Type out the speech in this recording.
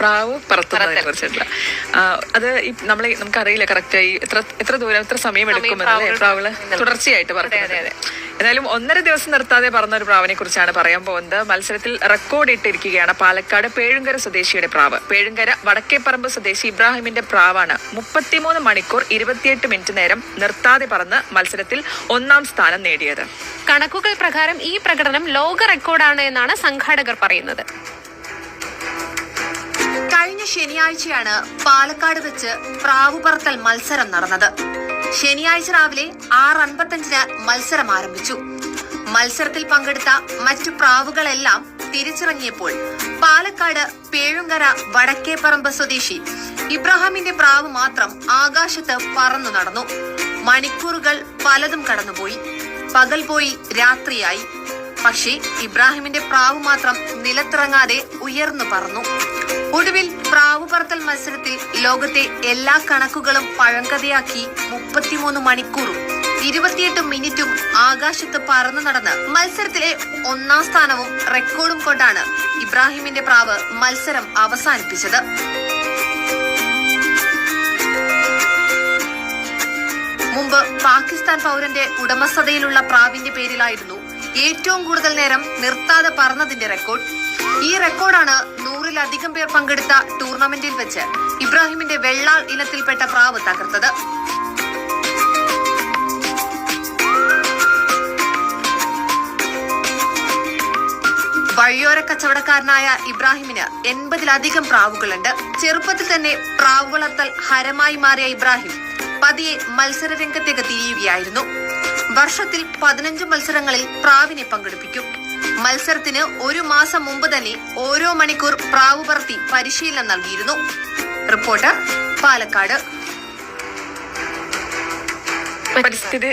പ്രാവ് പറത്തുന്നതിനെ കുറിച്ചിട്ടുള്ള അത് നമുക്കറിയില്ല കറക്റ്റായി എത്ര ദൂരം എത്ര സമയം എടുക്കുമെന്നല്ലേ പ്രാവുകള് തുടർച്ചയായിട്ട് പറഞ്ഞത്. എന്നാലും 1.5 ദിവസം നിർത്താതെ പറഞ്ഞ ഒരു പ്രാവിനെ കുറിച്ചാണ് പറയാൻ പോകുന്നത്. മത്സരത്തിൽ റെക്കോർഡ് ഇട്ടിരിക്കുകയാണ് പാലക്കാട് പേഴുങ്കര സ്വദേശിയുടെ പ്രാവ്. പേഴുങ്കര വടക്കേപ്പറമ്പ് സ്വദേശി ഇബ്രാഹിമിന്റെ പ്രാവാണ് 33 മണിക്കൂർ 28 മിനിറ്റ് നേരം നിർത്താതെ പറന്ന് മത്സരത്തിൽ 1ാം സ്ഥാനം നേടിയത്. കണക്കുകൾ പ്രകാരം ഈ പ്രകടനം ലോക റെക്കോർഡാണ് എന്നാണ് സംഘാടകർ പറയുന്നത്. കഴിഞ്ഞ ശനിയാഴ്ചയാണ് പാലക്കാട് വെച്ച് പ്രാവ് പറത്തൽ മത്സരം നടന്നത്. ശനിയാഴ്ച രാവിലെ 6:55 മത്സരം ആരംഭിച്ചു. മത്സരത്തിൽ പങ്കെടുത്ത മറ്റു പ്രാവുകളെല്ലാം തിരിച്ചിറങ്ങിയപ്പോൾ പാലക്കാട് പേഴുങ്കര വടക്കേപ്പറമ്പ് സ്വദേശി ഇബ്രാഹിമിന്റെ പ്രാവ് മാത്രം ആകാശത്ത് പറന്നു നടന്നു. മണിക്കൂറുകൾ പലതും കടന്നുപോയി. പകൽ പോയി രാത്രിയായി. പക്ഷേ ഇബ്രാഹിമിന്റെ പ്രാവ് മാത്രം നിലത്തിറങ്ങാതെ ഉയർന്നു പറന്നു. ഒടുവിൽ പ്രാവ് പറത്തൽ മത്സരത്തിൽ ലോകത്തെ എല്ലാ കണക്കുകളും പഴങ്കഥയാക്കി 33 മണിക്കൂറും 28 മിനിറ്റും ആകാശത്ത് പറന്നു നടന്ന് മത്സരത്തിലെ 1ാം സ്ഥാനവും റെക്കോർഡും കൊണ്ടാണ് ഇബ്രാഹിമിന്റെ പ്രാവ് മത്സരം അവസാനിപ്പിച്ചത്. മുമ്പ് പാകിസ്ഥാൻ പൗരന്റെ ഉടമസ്ഥതയിലുള്ള പ്രാവിന്റെ പേരിലായിരുന്നു ഏറ്റവും കൂടുതൽ നേരം നിർത്താതെ പറന്നതിന്റെ റെക്കോർഡ്. ഈ റെക്കോർഡാണ് 100-ലധികം പേർ പങ്കെടുത്ത ടൂർണമെന്റിൽ വെച്ച് ഇബ്രാഹിമിന്റെ വെള്ളാൾ ഇനത്തിൽപ്പെട്ട പ്രാവ് തകർത്തത്. വഴിയോര കച്ചവടക്കാരനായ ഇബ്രാഹിമിന് 80-ലധികം പ്രാവുകളുണ്ട്. ചെറുപ്പത്തിൽ തന്നെ പ്രാവ് വളർത്തൽ ഹരമായി മാറിയ ഇബ്രാഹിം പതിയെ മത്സരരംഗത്തേക്ക് തിരിയുകയായിരുന്നു. വർഷത്തിൽ 15 മത്സരങ്ങളിൽ പ്രാവിനെ പങ്കെടുപ്പിക്കും. മത്സരത്തിന് 1 മാസം മുമ്പ് തന്നെ ഓരോ മണിക്കൂർ പ്രാവ് പറത്തി പരിശീലനം നൽകിയിരുന്നു. റിപ്പോർട്ടർ പാലക്കാട്. പരിസ്ഥിതി